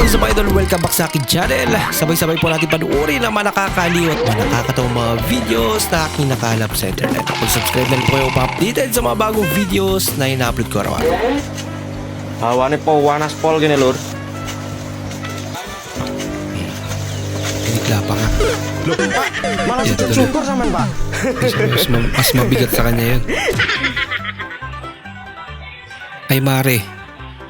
is up idol, welcome back sa akin channel. Sabay-sabay po natin panuorin ang mga nakakaliw at mga nakakatawang mga videos na aking nakalap sa internet. Kung subscribe na rin po kayo pa-updated sa mga bagong videos na ina-upload ko araw. Hawane po wanas pol gini lur. Pinikla pa nga. Malah Yan, tuloy. syukur sama Pak. Mas mabigat sa kanya yun. Ay Mare,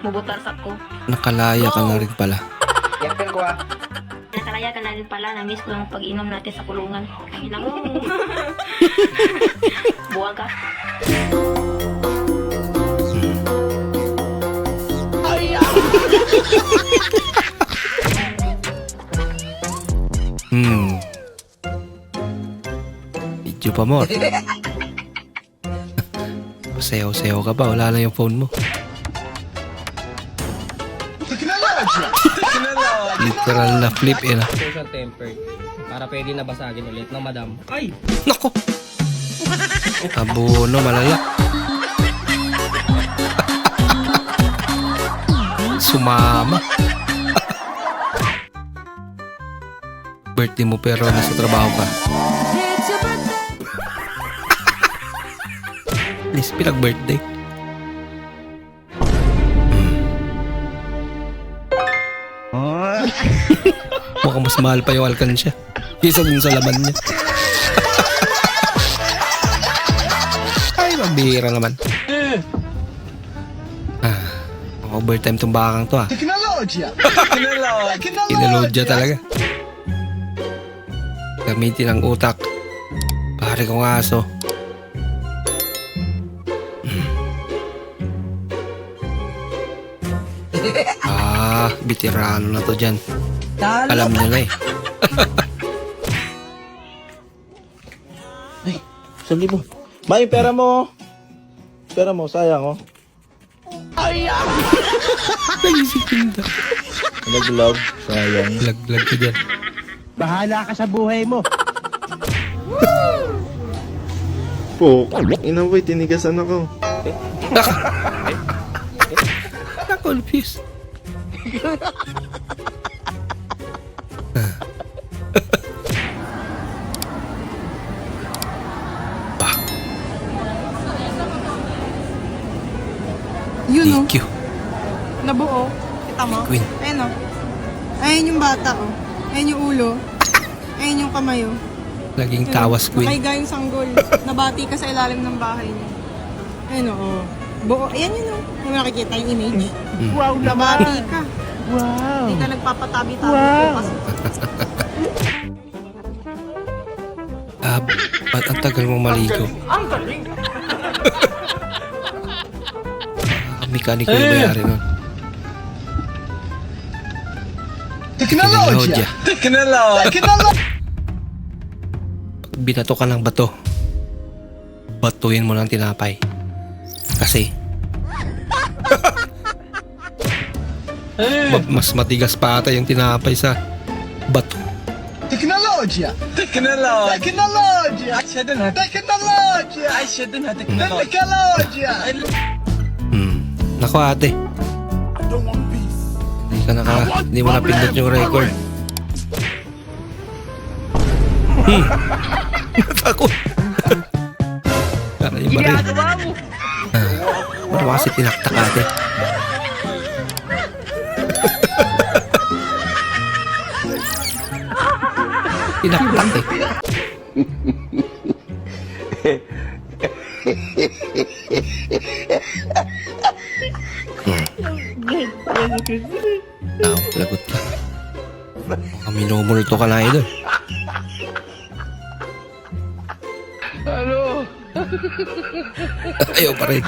Mubutar sa ko. nakalaya ka na rin pala. Yakin ko ah. Nakalaya ka na rin pala. Na-miss ko yung pag-inom natin sa kulungan. Ay lang. Buwag ka. Video pa mo. Sayaw-sayaw ka ba? Wala na yung phone mo. Literal na flip eh na. Social tempered para pwede na basagin ulit ng madam. Ay! Nako! Abono, malala. Sumama. Birthday mo pero nasa trabaho ka. Please, pinag-birthday. Mukhang mas mahal pa yung alkansya kaysa dun sa laman niya. Ay, mabihira naman. Overtime tong bakang to ah. Kinalodya talaga. Gamitin ang utak. Pare kong aso. Bitirano na to dyan. Alam nyo na eh. Ay, 1,000. May pera mo. Pera mo, sayang oh. Nagisipin na. Nag-love, sayang. Lag-lag ka dyan. Bahala ka sa buhay mo. Po, inaway, tinigasan ako. Confused. Yun o, EQ. nabuo. Kita mo? Queen. Ayan o. Ayan yung bata o. Ayan yung ulo. Ayan yung kamay o. Naging tawas queen. Nakaiga yung sanggol. Nabati ka sa ilalim ng bahay niya. Ayan o. Buo. Ayan yun o. Yung nakikita yung image. Wow Nabati naman. ka. Wow. Hindi ka nagpapatabi-tabi Wow. ko kasi. Ba't ang tagal mong maligo? Ang galing! Mekaniko yung mayari nun. Teknolodya. Pag binato ka ng bato, batuin mo ng tinapay. Kasi mas matigas pa ata yung tinapay sa bato. Teknolodya. Nako ate. Hindi mo napindot yung record. Natakot. Para yung baril. Ano kasi tinaktak ate? Tinaktak eh. Lagot ka. Minumulto ka na idol. Ano? Ayaw pa rin.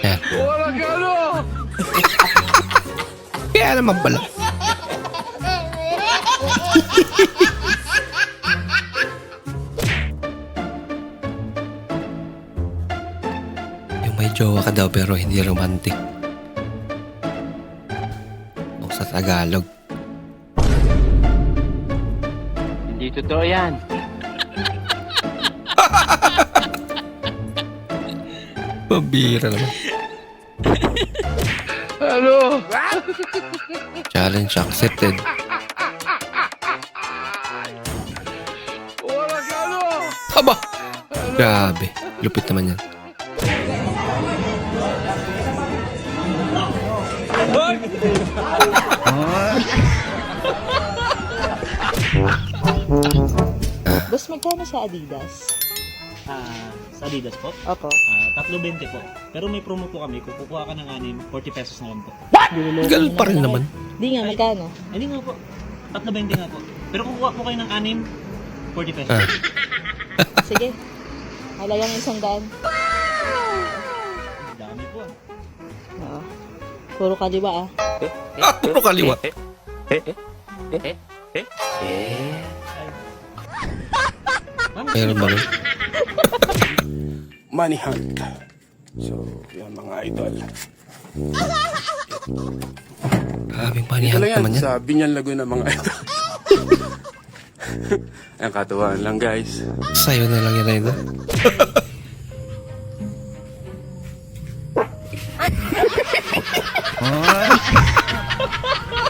Yan. Kaya naman pala. Yung may jowa ka daw pero hindi romantic. O sa Tagalog. Hindi totoo yan. Mabira naman. Challenge accepted. Aba! Grabe. Lupit naman yan. Boss, magkano sa Adidas? Sa Adidas po? Opo. 3.20 po. Pero may promo po kami. Kung kukuha ka ng 6, 40 pesos na lang po. Ganun pa rin naman. Di nga, magkano? Hindi nga po. 3.20 nga po. Pero kung kukuha po kayo ng 6, 40 pesos. Sige. Halagang 100. Dami po ah. Oo. Puro kaliwa ah. Puro kaliwa. Meron ba nun? Money hunt. So, yan mga idol. Grabing panihan naman yan. Sa Binyan Laguna mga idol. Ang katuwaan lang guys. Sa'yo na lang yan, idol.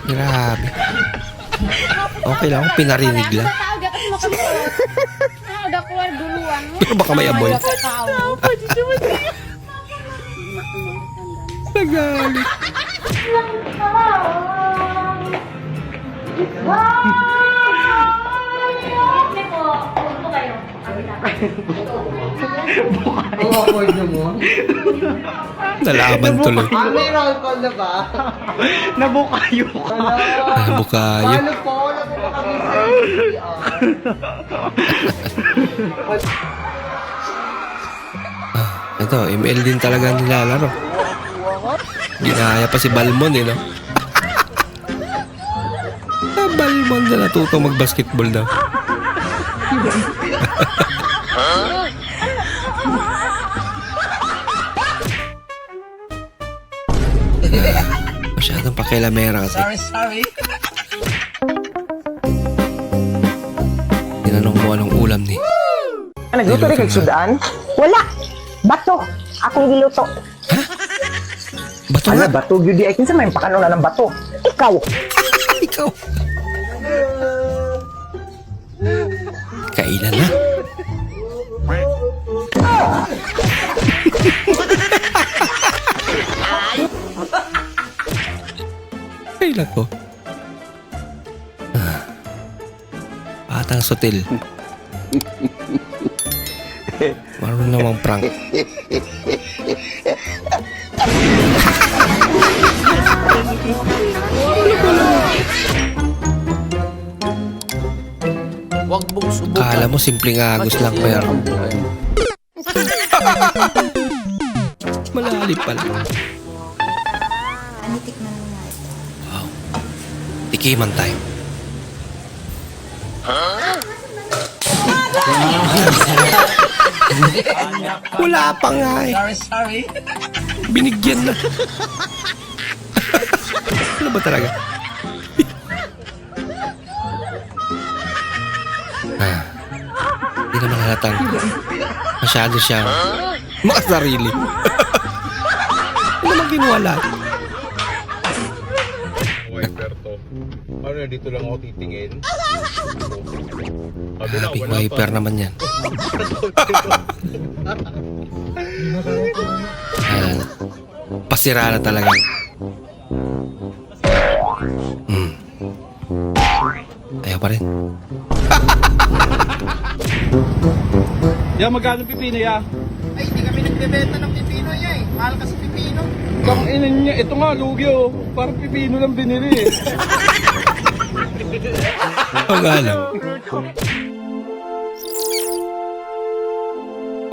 Grabe. Okay lang kung pinarinig lang. Pero baka may amoy. Nagalit. Nalaman tuloy. May roll call na ba? Nabukayo. Ano po? Wala po ba kami sa Ito, ML din talaga nilalaro. Ginaya pa si Balmon no? Balmon na natutong mag-basketball daw. Masyadong pakilamera kasi. Sorry. Tinanong mo anong ulam ni. Nagluto rin kay Sudan? Wala! Bato! Akong giluto. Bato Ano, nga? bato? Yudi, ay kinsa may pakano na ng bato. Ikaw! Ikaw. Kailan na? Kailan ko? Batang sutil. Marunong namang prank. Huwag mong subukan. Kala mo simpleng agos lang pero malalim pala. Wow. Tikiman tayo. Wala pa nga eh. Sorry. Binigyan na. Ano ba talaga? Hindi naman halatang masyado siyang makasarili. Ano naman ginawa lahat? Wiper to. Ano, dito lang ako titingin. Big wiper naman yan. Pasira na talaga. Ayaw pa rin. Ya, magkano pipino ya? Ay, hindi kami nagbebenta ng pipino niya eh. Mahal kasi pipino. Bang ina niya, ito nga lugi oh. Parang pipino lang binili eh. Ang alam.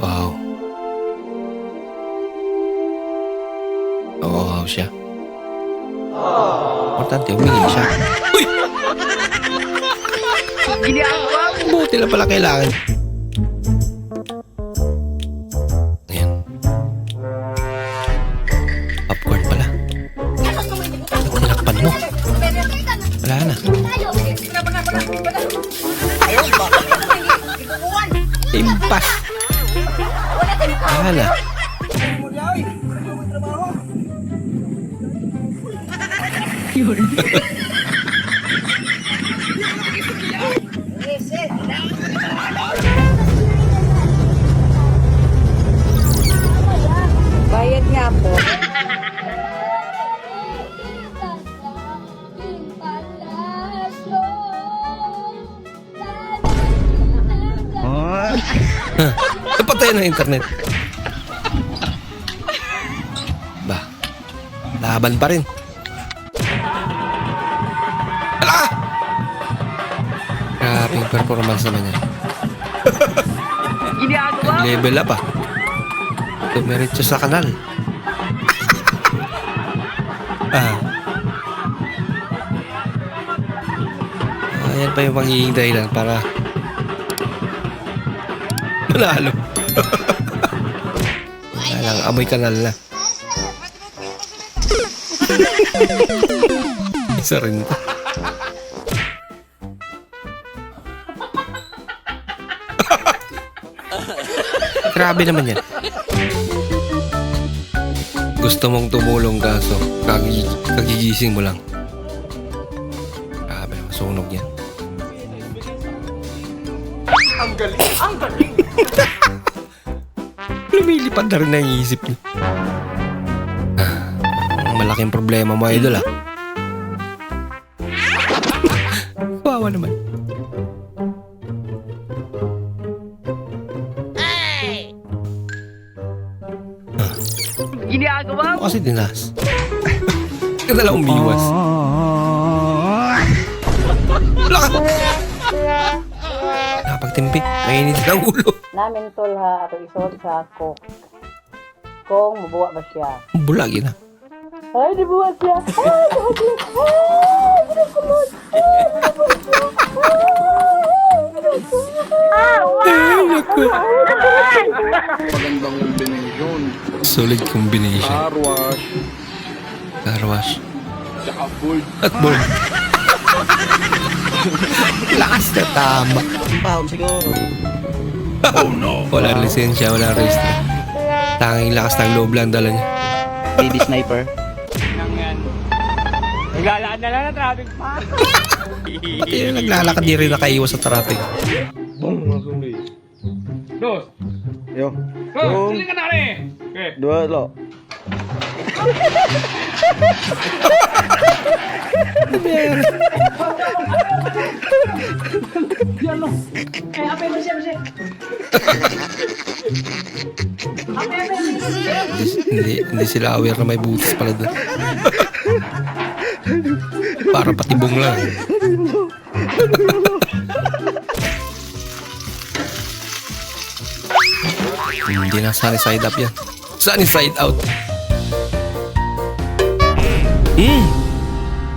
Wow. Oo, siya. Importante, umingi siya. Uy! Buti lang pala kailangan. Ayan. Popcorn pala. Ba't tinakpan mo? Wala na. Impas. Wala na. Bayad nga po. Napatay ng internet. Ba, laban pa rin. Ala! Grabe yung performance naman yan. Level up ah. Dumiretso sa kanal. Ayan pa yung magiging dahilan para manalo. Alang amoy kanal na. Isa rin to. Grabe naman yan. Gusto mong tumulong kaso kagigising mo lang. Grabe naman, sunog yan. Ang galing! Lumilipad na rin ang isip niyo. Malaking problema mo, idol ah. Wawa naman. Ginagawa Kasi dinas. Ka na lang umiwas. Lakas! Napagtimpi. Mainit ng ulo. namin tol ha ato isod sa cook. Kung mabuwa ba siya? Bulag yun ah. Ay, di buwa siya. Ay, buwa siya. Ay, ginagulot. Magandang combination. Solid combination. Car wash. Car wash. Tsaka food. At board. Lakas na tama. Pahom siguro. Oh no. Walang lisensya, walang register. Tanging lakas ng loob lang dala niya. Baby sniper. Naglalaan na lang ng traffic pa. Pati yung naglalakad di rin nakaiwas sa traffic. Dos. Yo. Dos, sili ka na rin. Okay. Dua lo. Hindi sila aware na may butas pala doon. Para patibong lang. Hindi na sunny side up yan. Sunny side out.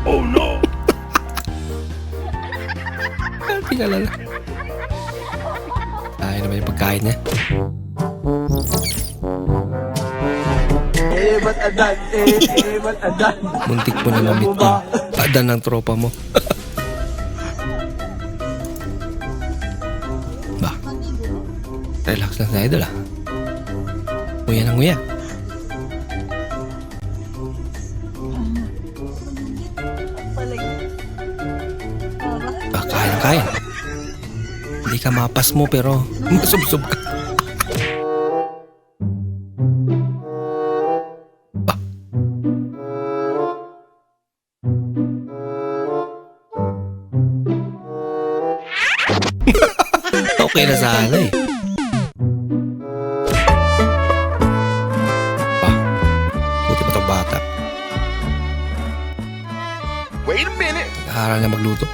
Oh no. Tingala na. Ayaw naman yung pagkain niya. Ba't adan? Ba't adan? Muntik mo na mamit yun. Adan ng tropa mo. Ba? Relax lang sa idol ah. Nguya na nguya. Ah, kaya. Hindi ka mapas mo pero masubsob ka. Okay na sana eh. Pa, buti pa itong bata. Wait a minute. Nag-aaral na magluto.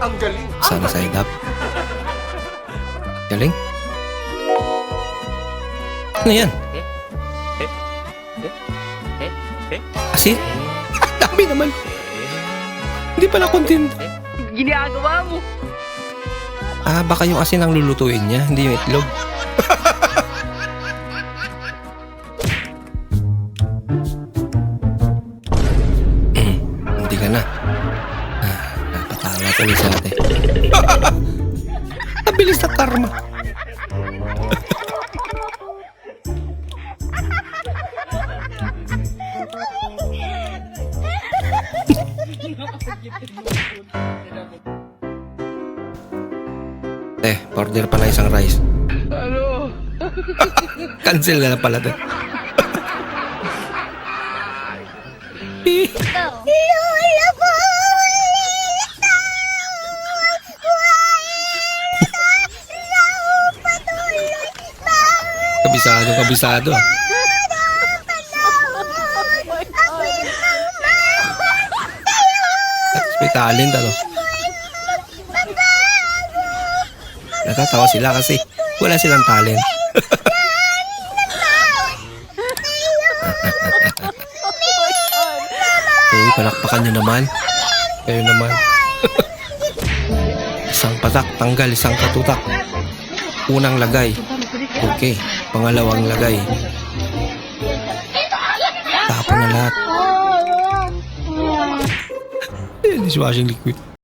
Ang galing. Sana side up. Galing. Ano yan? Asin? Dami naman. Hindi pala content. Ginagawa mo. Ah, baka yung asin ang lulutuin niya, hindi yung itlog. Hindi ka na. Napatawa tuloy sa ate. Ang bilis na karma. Order pa na isang rice. Ano? Cancel na pala to. Kabisado. May talent ano. Natatawa sila kasi wala silang talent. Palakpakan nyo naman. Kayo naman. Isang patak, tanggal, isang katutak. Unang lagay. Okay. Pangalawang lagay. Tapon na lahat. Dishwashing liquid.